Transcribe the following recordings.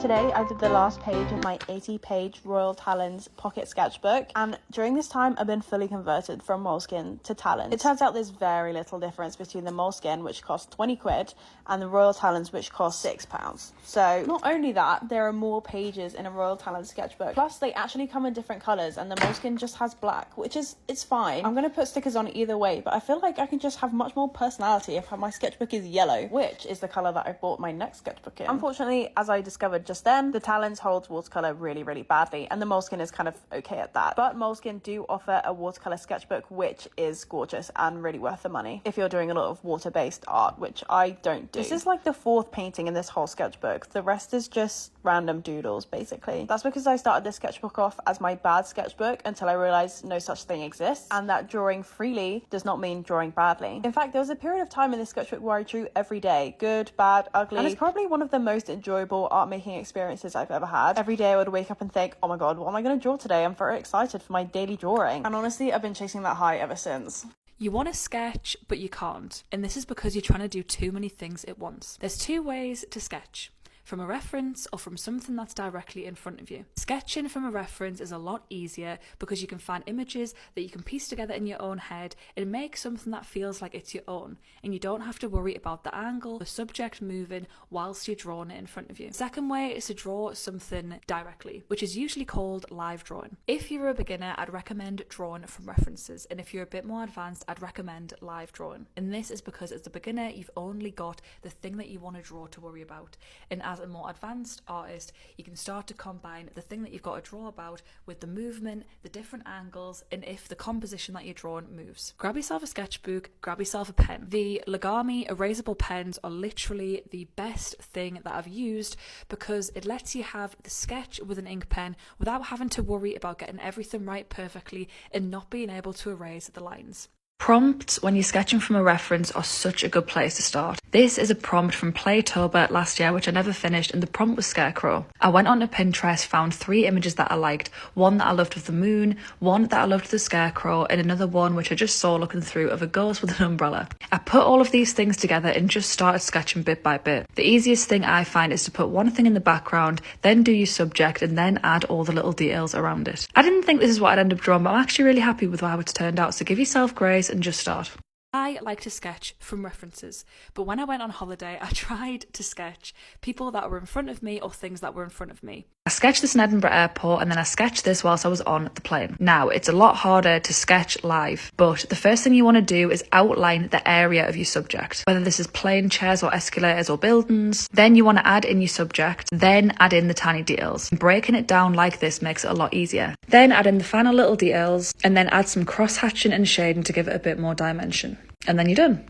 Today I did the last page of my 80-page Royal Talens pocket sketchbook, and during this time I've been fully converted from Moleskine to Talens. It turns out there's very little difference between the Moleskine, which cost 20 quid, and the Royal Talens, which cost £6. So not only that, there are more pages in a Royal Talens sketchbook, plus they actually come in different colours, and the Moleskine just has black, which is, it's fine. I'm going to put stickers on it either way, but I feel like I can just have much more personality if my sketchbook is yellow, which is the colour that I bought my next sketchbook in. Unfortunately, as I discovered just then, the Talens holds watercolour really badly, and the Moleskine is kind of okay at that. But Moleskine do offer a watercolour sketchbook which is gorgeous and really worth the money if you're doing a lot of water-based art, which I don't do. This is like the 4th painting in this whole sketchbook. The rest is just random doodles, basically. That's because I started this sketchbook off as my bad sketchbook until I realised no such thing exists, and that drawing freely does not mean drawing badly. In fact, there was a period of time in this sketchbook where I drew every day, good, bad, ugly, and it's probably one of the most enjoyable art making experiences I've ever had. Every day I would wake up and think, oh my god, what am I going to draw today? I'm very excited for my daily drawing, and honestly I've been chasing that high ever since. You want to sketch, but you can't, and this is because you're trying to do too many things at once. There's 2 ways to sketch: from a reference or from something that's directly in front of you. Sketching from a reference is a lot easier because you can find images that you can piece together in your own head and make something that feels like it's your own, and you don't have to worry about the angle, the subject moving whilst you're drawing it in front of you. Second way is to draw something directly, which is usually called live drawing. If you're a beginner, I'd recommend drawing from references, and if you're a bit more advanced, I'd recommend live drawing. And this is because as a beginner, you've only got the thing that you want to draw to worry about, and as a more advanced artist, you can start to combine the thing that you've got to draw about with the movement, the different angles, and if the composition that you're drawing moves. Grab yourself a sketchbook, grab yourself a pen. The Lagami erasable pens are literally the best thing that I've used because it lets you have the sketch with an ink pen without having to worry about getting everything right perfectly and not being able to erase the lines. Prompts when you're sketching from a reference are such a good place to start. This is a prompt from Playtober last year, which I never finished, and the prompt was Scarecrow. I went onto Pinterest, found 3 images that I liked, one that I loved of the moon, one that I loved of the Scarecrow, and another one which I just saw looking through of a ghost with an umbrella. I put all of these things together and just started sketching bit by bit. The easiest thing I find is to put one thing in the background, then do your subject, and then add all the little details around it. I didn't think this is what I'd end up drawing, but I'm actually really happy with how it's turned out, so give yourself grace and just start. I like to sketch from references, but when I went on holiday, I tried to sketch people that were in front of me or things that were in front of me. I sketched this in Edinburgh airport, and then I sketched this whilst I was on the plane. Now, it's a lot harder to sketch live, but the first thing you want to do is outline the area of your subject, whether this is plane, chairs or escalators or buildings. Then you want to add in your subject, then add in the tiny details. Breaking it down like this makes it a lot easier. Then add in the final little details, and then add some cross-hatching and shading to give it a bit more dimension. And then you're done.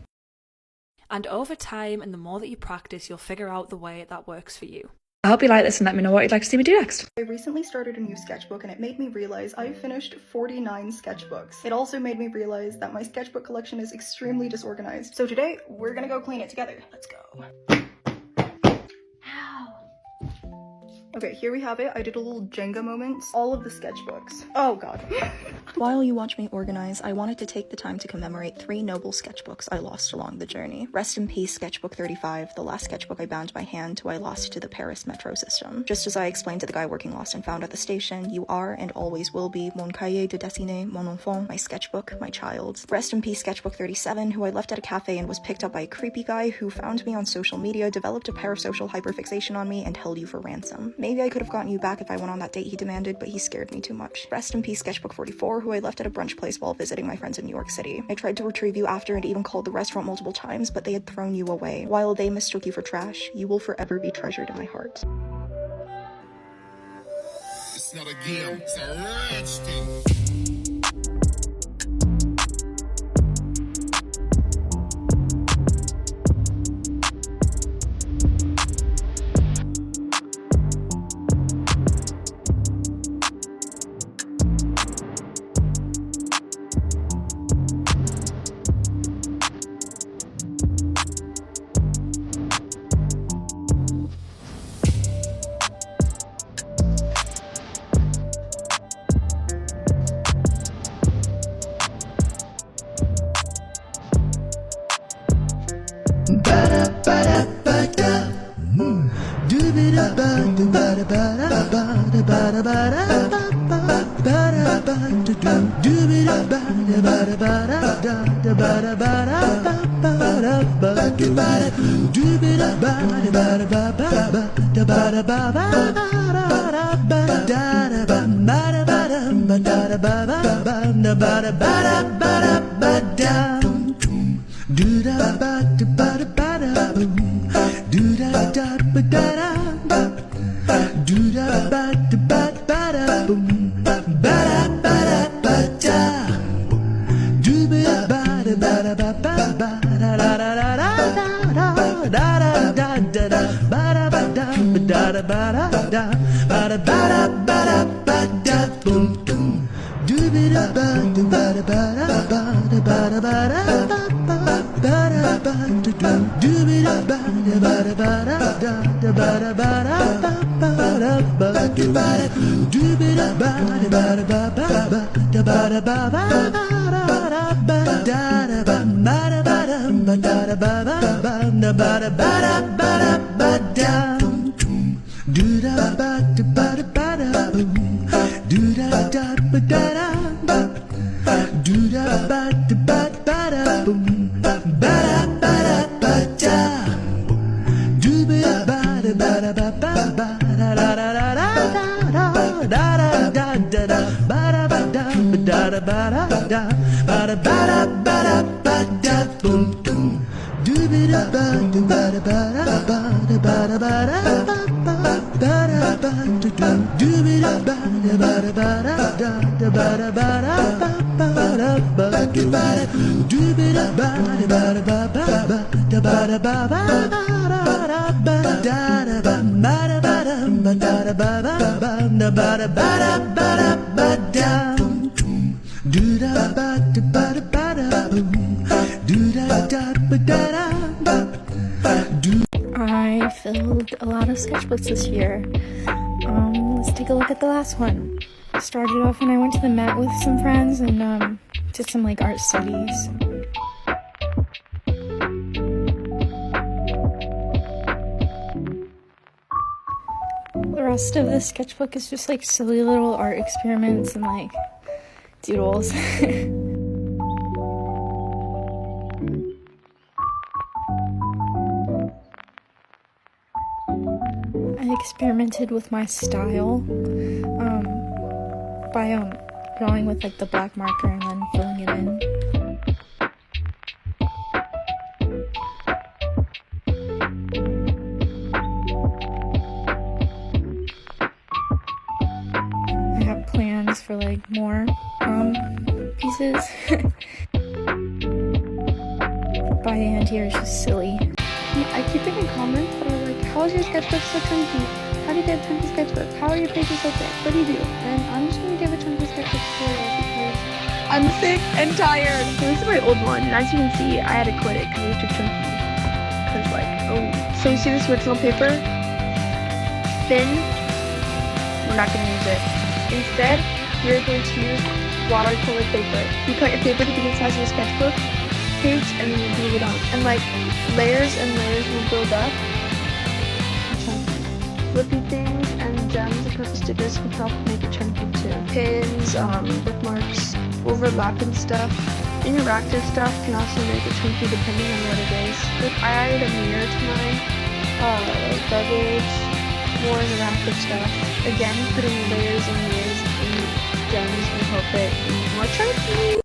And over time, and the more that you practice, you'll figure out the way that works for you. I hope you like this and let me know what you'd like to see me do next. I recently started a new sketchbook and it made me realize I've finished 49 sketchbooks. It also made me realize that my sketchbook collection is extremely disorganized. So today, we're gonna go clean it together. Let's go. Okay, here we have it. I did a little Jenga moment. All of the sketchbooks. Oh god. While you watch me organize, I wanted to take the time to commemorate 3 noble sketchbooks I lost along the journey. Rest in peace, sketchbook 35, the last sketchbook I bound by hand who I lost to the Paris metro system. Just as I explained to the guy working lost and found at the station, you are and always will be mon cahier de dessiner, mon enfant, my sketchbook, my child. Rest in peace, sketchbook 37, who I left at a cafe and was picked up by a creepy guy who found me on social media, developed a parasocial hyperfixation on me, and held you for ransom. Maybe I could have gotten you back if I went on that date he demanded, but he scared me too much. Rest in peace, sketchbook 44, who I left at a brunch place while visiting my friends in New York City. I tried to retrieve you after and even called the restaurant multiple times, but they had thrown you away. While they mistook you for trash, you will forever be treasured in my heart. It's not a game, it's a rich thing. I filled a lot of sketchbooks this year. Let's take a look at the last one. Started off when I went to the Met with some friends and did some like art studies. The rest of the sketchbook is just like silly little art experiments and like doodles. I experimented with my style by drawing with like the black marker and then filling it in. I have plans for like more pieces. By the end here is just silly. I keep getting comments that are like, how is your sketchbook so chunky? How do you get a chunky sketchbook? How are your pages so thick? What do you do? And I'm just gonna give a chunky sketchbook tutorial because I'm sick and tired. So this is my old one, and as you can see, I had to quit it because it was too chunky. Because like, oh. So you see this original paper? Thin. We're not gonna use it. Instead, we're going to use watercolor paper. You cut your paper to be the size of a sketchbook page, and then you glue it on. And like, layers and layers will build up. Flippy things and gems and purple stickers can help make it chunky too. Pins, bookmarks, overlapping stuff, interactive stuff can also make it chunky depending on what it is. Like I added a mirror to mine, garbage, more interactive stuff. Again, putting layers and layers and gems will help it be more chunky.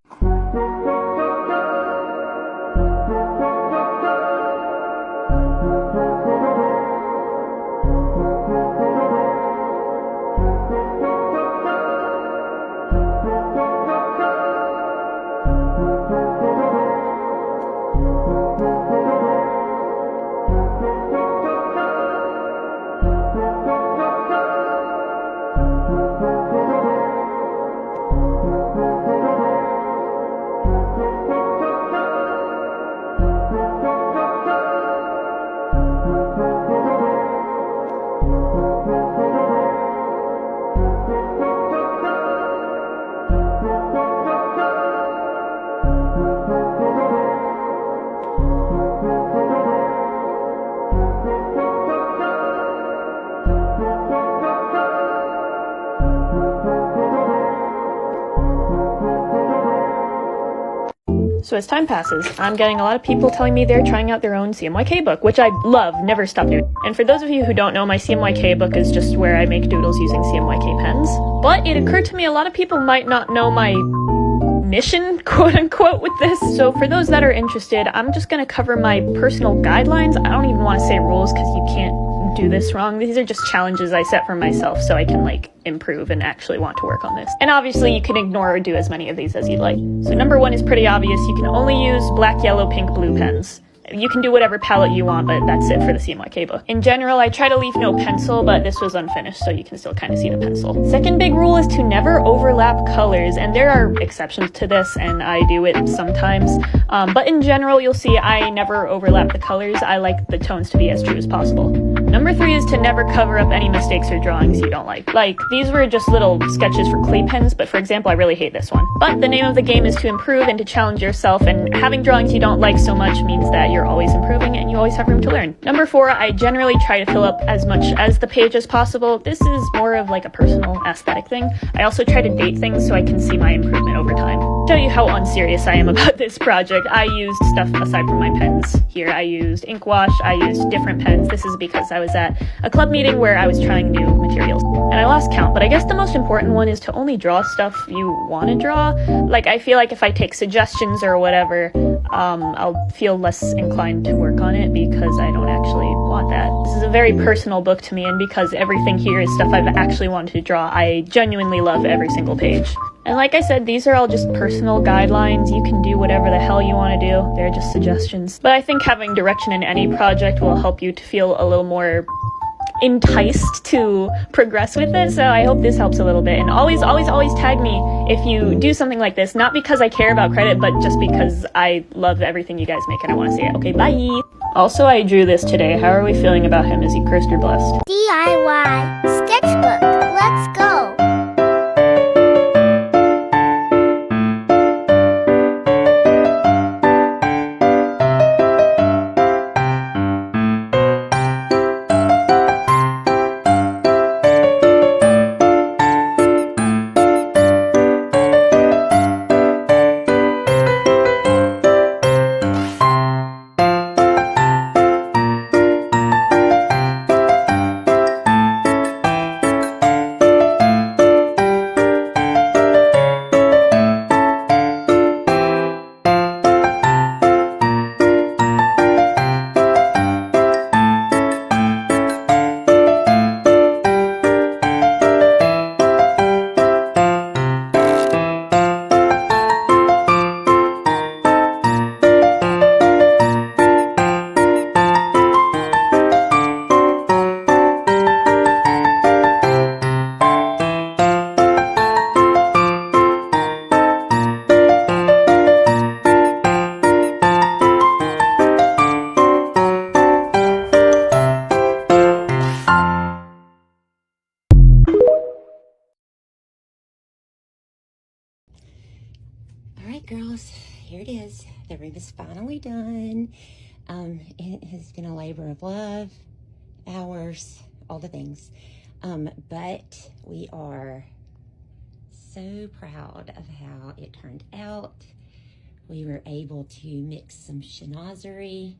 So as time passes, I'm getting a lot of people telling me they're trying out their own CMYK book, which I love, never stop doing. And for those of you who don't know, my CMYK book is just where I make doodles using CMYK pens. But it occurred to me a lot of people might not know my mission, quote unquote, with this. So for those that are interested, I'm just gonna cover my personal guidelines. I don't even want to say rules because you can't do this wrong. These are just challenges I set for myself so I can like improve and actually want to work on this. And obviously you can ignore or do as many of these as you'd like. So number 1 is pretty obvious. You can only use black, yellow, pink, blue pens. You can do whatever palette you want, but that's it for the CMYK book. In general, I try to leave no pencil, but this was unfinished, so you can still kind of see the pencil. Second big rule is to never overlap colors, and there are exceptions to this, and I do it sometimes. But in general, you'll see I never overlap the colors. I like the tones to be as true as possible. Number 3 is to never cover up any mistakes or drawings you don't like. Like, these were just little sketches for clay pens, but for example, I really hate this one. But the name of the game is to improve and to challenge yourself, and having drawings you don't like so much means that you're always improving and you always have room to learn. Number 4, I generally try to fill up as much as the page as possible. This is more of like a personal aesthetic thing. I also try to date things so I can see my improvement over time. To show you how unserious I am about this project, I used stuff aside from my pens here. I used ink wash, I used different pens. This is because I was at a club meeting where I was trying new materials. And I lost count, but I guess the most important one is to only draw stuff you want to draw. Like, I feel like if I take suggestions or whatever, I'll feel less inclined to work on it because I don't actually want that. This is a very personal book to me, and because everything here is stuff I've actually wanted to draw, I genuinely love every single page. And like I said, these are all just personal guidelines. You can do whatever the hell you want to do. They're just suggestions. But I think having direction in any project will help you to feel a little more enticed to progress with it, so I hope this helps a little bit. And always tag me if you do something like this, not because I care about credit, but just because I love everything you guys make and I want to see it. Okay, bye! Also, I drew this today. How are we feeling about him? Is he cursed or blessed? DIY sketchbook. Let's go. Alright girls, here it is. The room is finally done. It has been a labor of love, hours, all the things. But we are so proud of how it turned out. We were able to mix some chinoiserie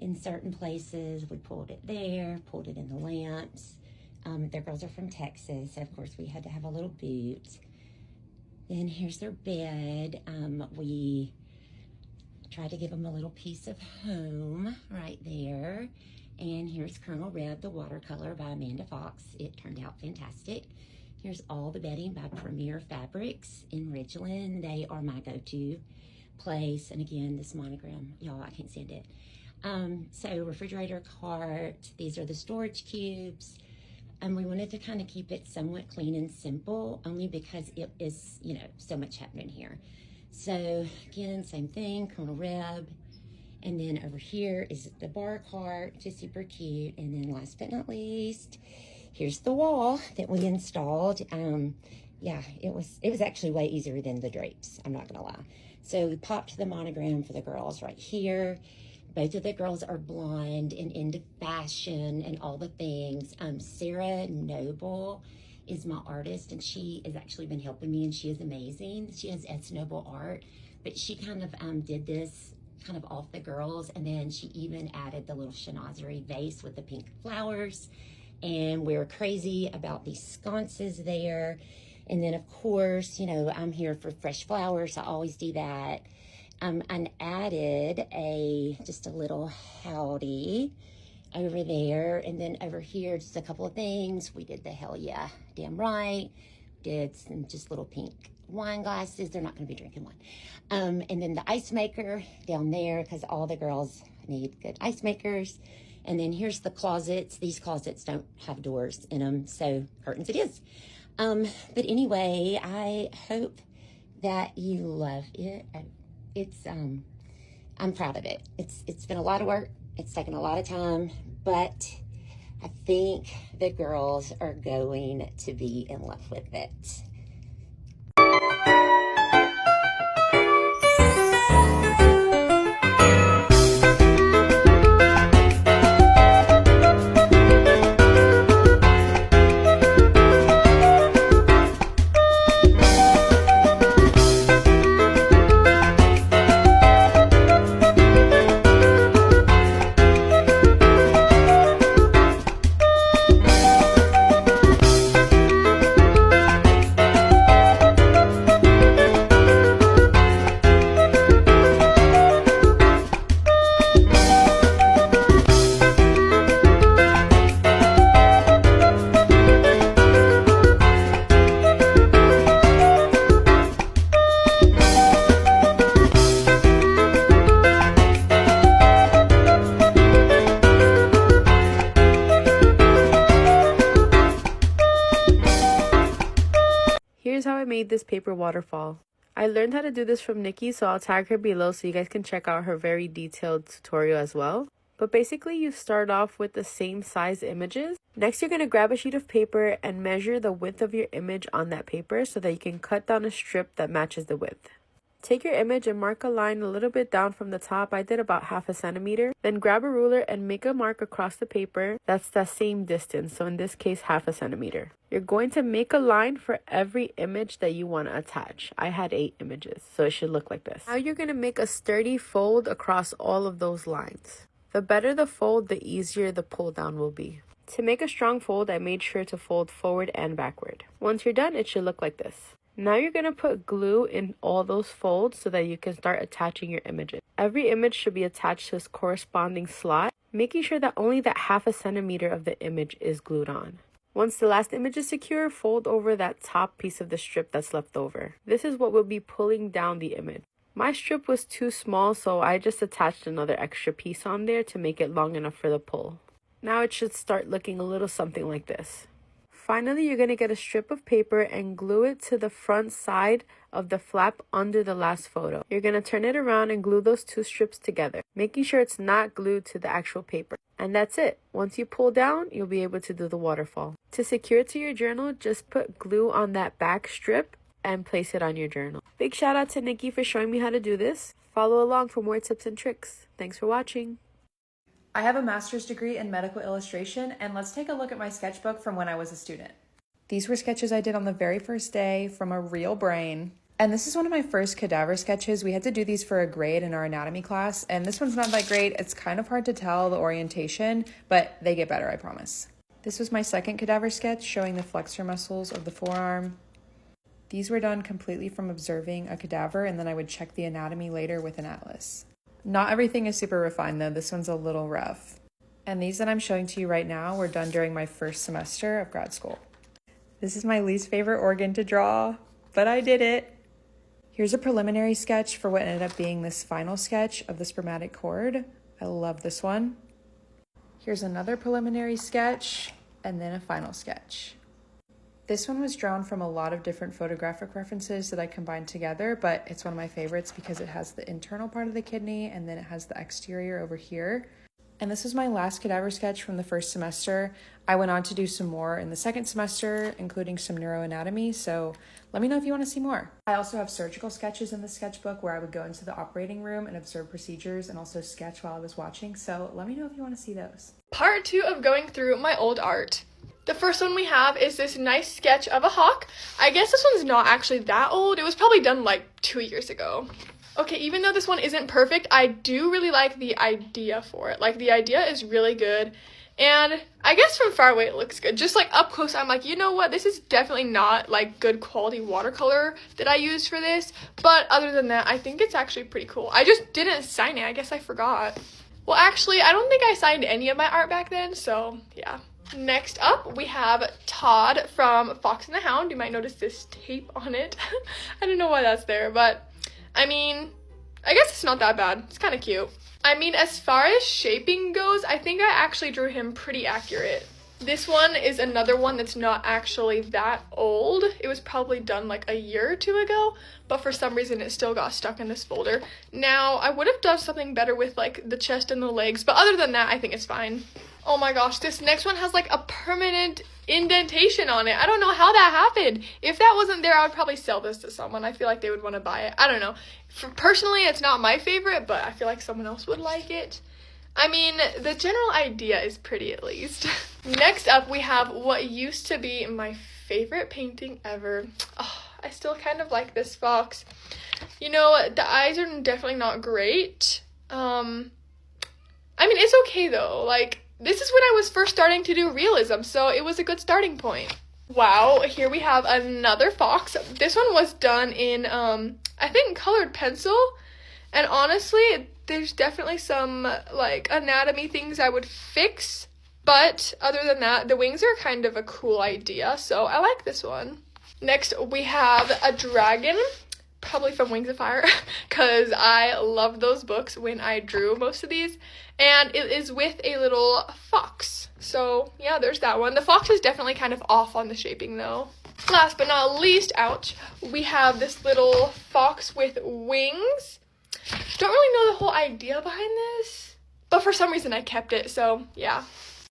in certain places. We pulled it there, pulled it in the lamps. Their girls are from Texas, so of course we had to have a little boot. Then here's their bed. We tried to give them a little piece of home right there. And here's Colonel Red, the watercolor by Amanda Fox. It turned out fantastic. Here's all the bedding by Premier Fabrics in Ridgeland. They are my go-to place. And again, this monogram, y'all, I can't stand it. So refrigerator cart. These are the storage cubes. We wanted to kind of keep it somewhat clean and simple, only because it is, you know, so much happening here. So again, same thing, Colonel Reb. And then over here is the bar cart, which is super cute. And then last but not least, here's the wall that we installed. Yeah, it was actually way easier than the drapes, I'm not gonna lie. So we popped the monogram for the girls right here. Both of the girls are blonde and into fashion and all the things. Sarah Noble is my artist, and she has actually been helping me, and she is amazing. She has S Noble Art. but she kind of did this kind of off the girls, and then she even added the little chinoiserie vase with the pink flowers, and we're crazy about these sconces there. And then of course, you know, I'm here for fresh flowers, I always do that. And added just a little howdy over there, and then over here just a couple of things. We did the hell yeah, damn right. Did some just little pink wine glasses. They're not going to be drinking wine. And then the ice maker down there, because all the girls need good ice makers. And then here's the closets. These closets don't have doors in them, so curtains it is. But anyway, I hope that you love it. I'm proud of it. It's been a lot of work. It's taken a lot of time, but I think the girls are going to be in love with it. Here's how I made this paper waterfall. I learned how to do this from Nikki, so I'll tag her below so you guys can check out her very detailed tutorial as well. But basically you start off with the same size images. Next you're going to grab a sheet of paper and measure the width of your image on that paper so that you can cut down a strip that matches the width. Take your image and mark a line a little bit down from the top. I did about 1/2 centimeter. Then grab a ruler and make a mark across the paper that's the same distance, so in this case 1/2 centimeter. You're going to make a line for every image that you want to attach. I had 8 images, so it should look like this. Now you're going to make a sturdy fold across all of those lines. The better the fold, the easier the pull down will be. To make a strong fold, I made sure to fold forward and backward. Once you're done, it should look like this. Now you're going to put glue in all those folds so that you can start attaching your images. Every image should be attached to its corresponding slot, making sure that only that 1/2 centimeter of the image is glued on. Once the last image is secure, fold over that top piece of the strip that's left over. This is what will be pulling down the image. My strip was too small, so I just attached another extra piece on there to make it long enough for the pull. Now it should start looking a little something like this. Finally, you're going to get a strip of paper and glue it to the front side of the flap under the last photo. You're going to turn it around and glue those 2 strips together, making sure it's not glued to the actual paper. And that's it. Once you pull down, you'll be able to do the waterfall. To secure it to your journal, just put glue on that back strip and place it on your journal. Big shout out to Nikki for showing me how to do this. Follow along for more tips and tricks. Thanks for watching. I have a master's degree in medical illustration, and let's take a look at my sketchbook from when I was a student. These were sketches I did on the very first day from a real brain. And this is one of my first cadaver sketches. We had to do these for a grade in our anatomy class, and this one's not that great. It's kind of hard to tell the orientation, but they get better, I promise. This was my second cadaver sketch showing the flexor muscles of the forearm. These were done completely from observing a cadaver, and then I would check the anatomy later with an atlas. Not everything is super refined though, this one's a little rough. And these that I'm showing to you right now were done during my first semester of grad school. This is my least favorite organ to draw, but I did it. Here's a preliminary sketch for what ended up being this final sketch of the spermatic cord. I love this one. Here's another preliminary sketch, and then a final sketch. This one was drawn from a lot of different photographic references that I combined together, but it's one of my favorites because it has the internal part of the kidney and then it has the exterior over here. And this is my last cadaver sketch from the first semester. I went on to do some more in the second semester, including some neuroanatomy, so let me know if you want to see more. I also have surgical sketches in the sketchbook where I would go into the operating room and observe procedures and also sketch while I was watching, so let me know if you want to see those. Part 2 of going through my old art. The first one we have is this nice sketch of a hawk. I guess this one's not actually that old. It was probably done like 2 years ago. Okay, even though this one isn't perfect, I do really like the idea for it. Like, the idea is really good. And I guess from far away it looks good. Just like up close, I'm like, you know what? This is definitely not like good quality watercolor that I used for this. But other than that, I think it's actually pretty cool. I just didn't sign it. I guess I forgot. Well, actually, I don't think I signed any of my art back then. So yeah. Next up, we have Todd from Fox and the Hound. You might notice this tape on it. I don't know why that's there, but I mean, I guess it's not that bad. It's kind of cute. I mean, as far as shaping goes, I think I actually drew him pretty accurate. This one is another one that's not actually that old. It was probably done like a year or two ago, but for some reason it still got stuck in this folder. Now, I would have done something better with like the chest and the legs, but other than that, I think it's fine. Oh my gosh, this next one has like a permanent indentation on it. I don't know how that happened. If that wasn't there, I would probably sell this to someone. I feel like they would want to buy it. I don't know. Personally, it's not my favorite, but I feel like someone else would like it. I mean, the general idea is pretty at least. Next up, we have what used to be my favorite painting ever. Oh, I still kind of like this fox. You know, the eyes are definitely not great. I mean, it's okay though. Like, this is when I was first starting to do realism, so it was a good starting point. Wow, here we have another fox. This one was done in, I think, colored pencil. And honestly, there's definitely some, like, anatomy things I would fix. But other than that, the wings are kind of a cool idea, so I like this one. Next, we have a dragon. Probably from Wings of Fire, because I loved those books when I drew most of these, and it is with a little fox. So yeah, there's that one. The fox is definitely kind of off on the shaping though. Last but not least, ouch, we have this little fox with wings. Don't really know the whole idea behind this, but for some reason I kept it, so yeah.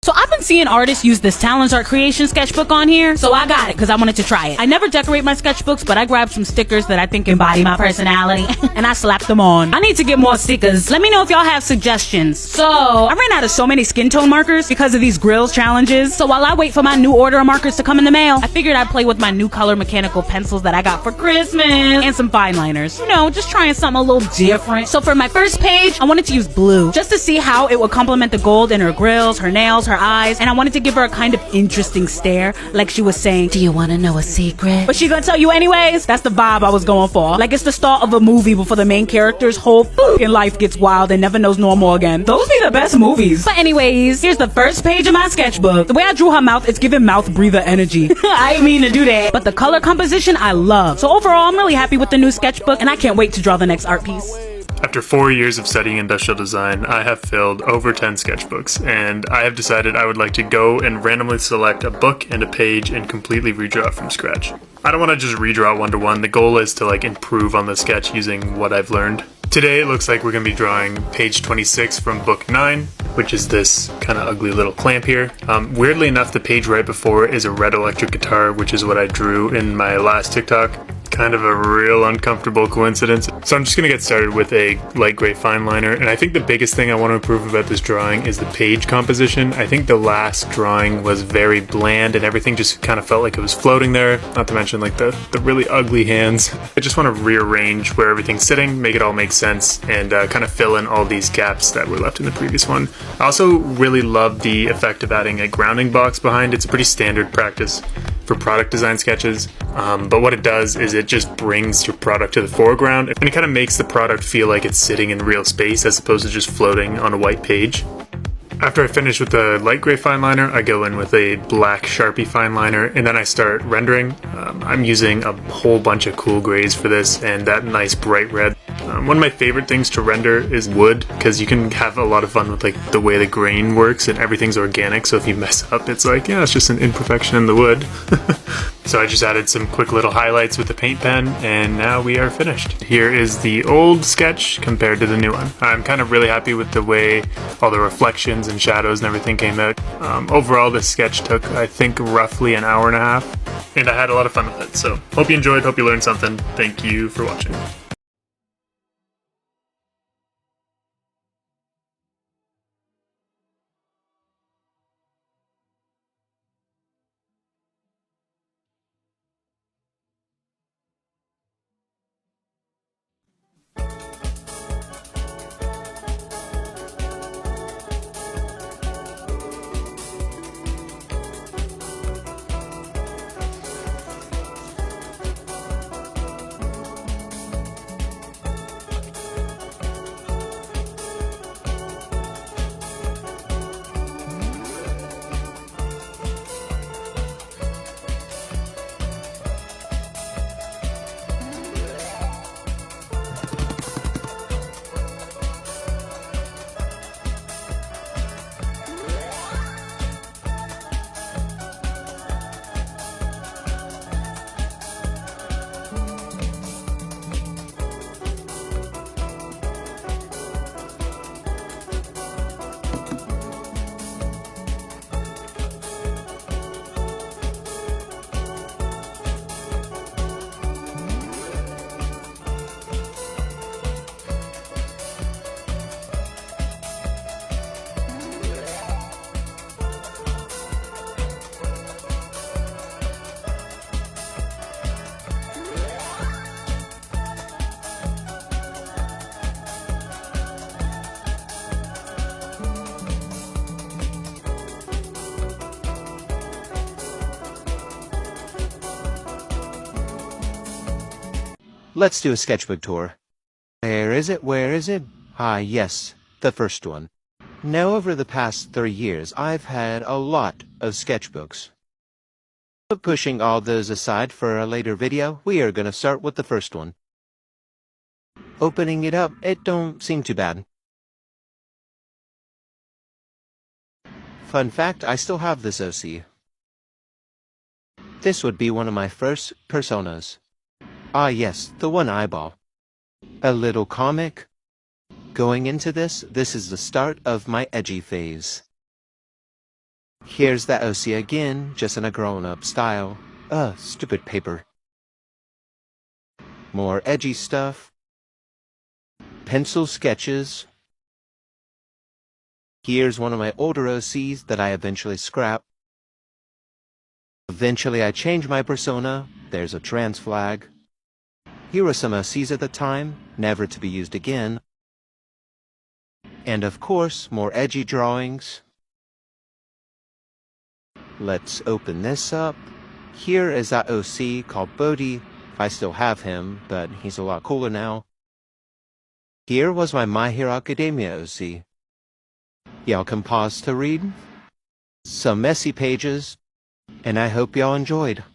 So I've been seeing artists use this Talents Art Creation sketchbook on here, so I got it because I wanted to try it. I never decorate my sketchbooks, but I grabbed some stickers that I think embody my personality, and I slapped them on. I need to get more stickers. Let me know if y'all have suggestions. So, I ran out of so many skin tone markers because of these grills challenges, so while I wait for my new order of markers to come in the mail, I figured I'd play with my new color mechanical pencils that I got for Christmas, and some fine liners. You know, just trying something a little different. So for my first page, I wanted to use blue, just to see how it would complement the gold in her grills, her nails, her eyes, and I wanted to give her a kind of interesting stare, like she was saying, do you want to know a secret? But she gonna tell you anyways. That's the vibe I was going for. Like it's the start of a movie before the main character's whole fucking life gets wild and never knows normal again. Those be the best movies. But anyways, here's the first page of my sketchbook. The way I drew her mouth, it's giving mouth breather energy. I didn't mean to do that. But the color composition, I love. So overall, I'm really happy with the new sketchbook, and I can't wait to draw the next art piece. After 4 years of studying industrial design, I have filled over 10 sketchbooks, and I have decided I would like to go and randomly select a book and a page and completely redraw it from scratch. I don't want to just redraw one-to-one. The goal is to improve on the sketch using what I've learned. Today it looks like we're going to be drawing page 26 from book 9, which is this kind of ugly little clamp here. Weirdly enough, the page right before it is a red electric guitar, which is what I drew in my last TikTok. Kind of a real uncomfortable coincidence. So I'm just going to get started with a light gray fine liner, and I think the biggest thing I want to improve about this drawing is the page composition. I think the last drawing was very bland and everything just kind of felt like it was floating there, not to mention the really ugly hands. I just want to rearrange where everything's sitting, make it all make sense, and kind of fill in all these gaps that were left in the previous one. I also really love the effect of adding a grounding box behind. It's a pretty standard practice for product design sketches, but what it does is it just brings your product to the foreground, and it kind of makes the product feel like it's sitting in real space as opposed to just floating on a white page. After I finish with the light gray fine liner, I go in with a black Sharpie fine liner, and then I start rendering. I'm using a whole bunch of cool grays for this, and that nice bright red. One of my favorite things to render is wood, because you can have a lot of fun with the way the grain works, and everything's organic, so if you mess up, it's it's just an imperfection in the wood. So I just added some quick little highlights with the paint pen, and now we are finished. Here is the old sketch compared to the new one. I'm kind of really happy with the way all the reflections and shadows and everything came out. Overall, this sketch took, I think, roughly an hour and a half, and I had a lot of fun with it. So hope you enjoyed, hope you learned something. Thank you for watching. Let's do a sketchbook tour. Where is it? Where is it? Ah, yes, the first one. Now, over the past 3 years, I've had a lot of sketchbooks. But pushing all those aside for a later video, we are going to start with the first one. Opening it up, it don't seem too bad. Fun fact, I still have this OC. This would be one of my first personas. Ah yes, the one eyeball. A little comic. Going into this is the start of my edgy phase. Here's that OC again, just in a grown-up style. Stupid paper. More edgy stuff. Pencil sketches. Here's one of my older OCs that I eventually scrapped. Eventually I changed my persona. There's a trans flag. Here were some OCs at the time, never to be used again. And of course, more edgy drawings. Let's open this up. Here is that OC called Bodhi, if I still have him, but he's a lot cooler now. Here was My Hero Academia OC. Y'all can pause to read. Some messy pages, and I hope y'all enjoyed.